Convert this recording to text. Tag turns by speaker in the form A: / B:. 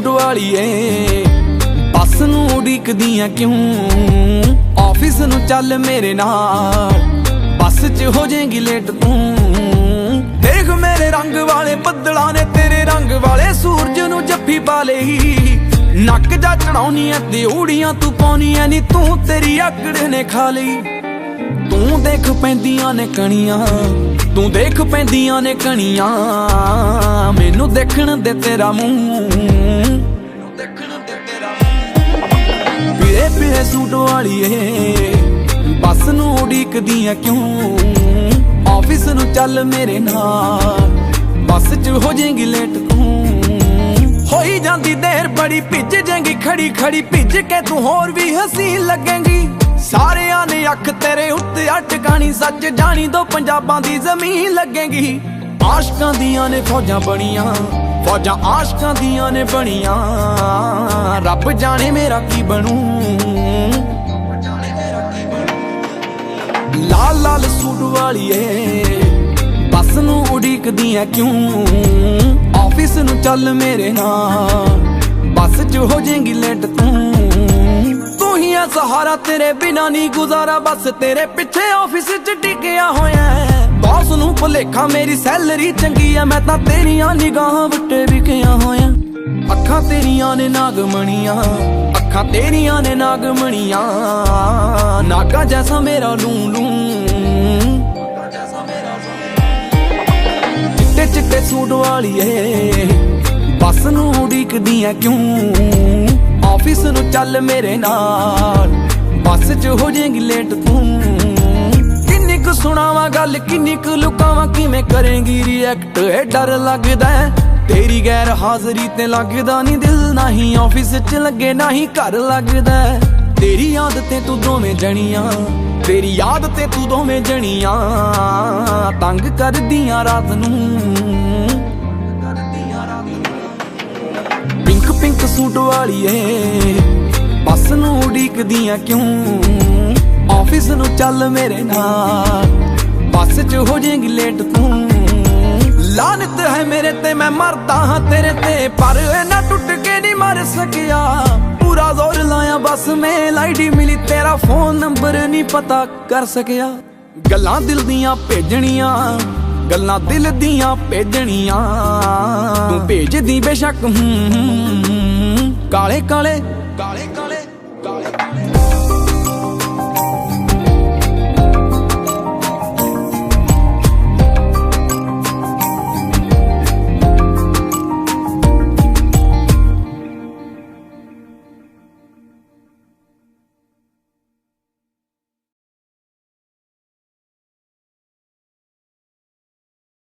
A: Suit वालीए बस नूं उड़ीकदियां क्यों ऑफिस नूं चल मेरे नाल बस च हो जाएगी लेट तू। देख मेरे रंग वाले बदलां ने तेरे रंग वाले सूरज नूं जफ्फी पा लई नक जा चढ़ाउनी है ते उड़ियां तू पाउनी है नी तू तेरी आकड़ ने खा लई। तू देख पैंदियां ने कणियां तू देख पैंदियां ने कणियां मैनू देखण दे तेरा मूंह पीले पीले सूट वालीए बस नूं उड़ीकदियां क्यों ऑफिस नूं चल मेरे नाल बस च हो जाएगी लेट तू। होई जांदी देर बड़ी भिज जाएगी खड़ी खड़ी भिज के तू होर भी हसीन लगेगी। सारियां ने अख तेरे उत्ते अटकानी सच जानी दो पंजाबां दी जमीन लगेगी। आशकां दियां ने फौजां बनियां फौजां आशकां दियां ने बनियां रब जाने मेरा की बनू। लाल लाल सूट वालीए बस नूं उड़ीकदियां क्यों ऑफिस नूं चल मेरे नाल बस च हो जाएगी लेट तू। तू ही है सहारा तेरे बिना नहीं गुजारा बस तेरे पिछे ऑफिस च टिकिया होया बॉस नूं भुलेखा मेरी सैलरी चंगी है मैं तां तेरियां निगाहां विटे विकिया होया। अखां तेरियां ने नागमणियां अखां तेरियां ने नागमणियां नागा जैसा मेरा लूं लूं। चिट्टे चिट्टे सूट वालीए बस नूं उड़ीकदियां क्यों ऑफिस नूं चल मेरे नाल बस च हो जाएगी लेट तू। किन्नी कु सुनावां गल किन्नी कु लुकावां किवें करेंगी रिएक्ट ए डर लगदा तेरी गैर हाजरी ते लगदा नी दिल नाही ऑफिस च लगे नाही घर लगदा। तेरी आदतें तू दोवें जणियां तेरी आदतें तू दोवें जणियां तंग करदियां रात नूं। पिंक पिंक सूट वालीए बस नूं उड़ीकदियां क्यों ऑफिस नूं चल मेरे नाल बस च हो जाएगी लेट तू। लानत है मेरे ते मैं मरदा हां तेरे ते पर ना टुट के नहीं मर सकिया। पूरा जोर लाया बस मेल आईडी मिली तेरा फोन नंबर नहीं पता कर सकिया। गल्लां दिल दियां भेजणियां गल्लां दिल दियां भेजणियां तू भेजदी बेशक काले काले काले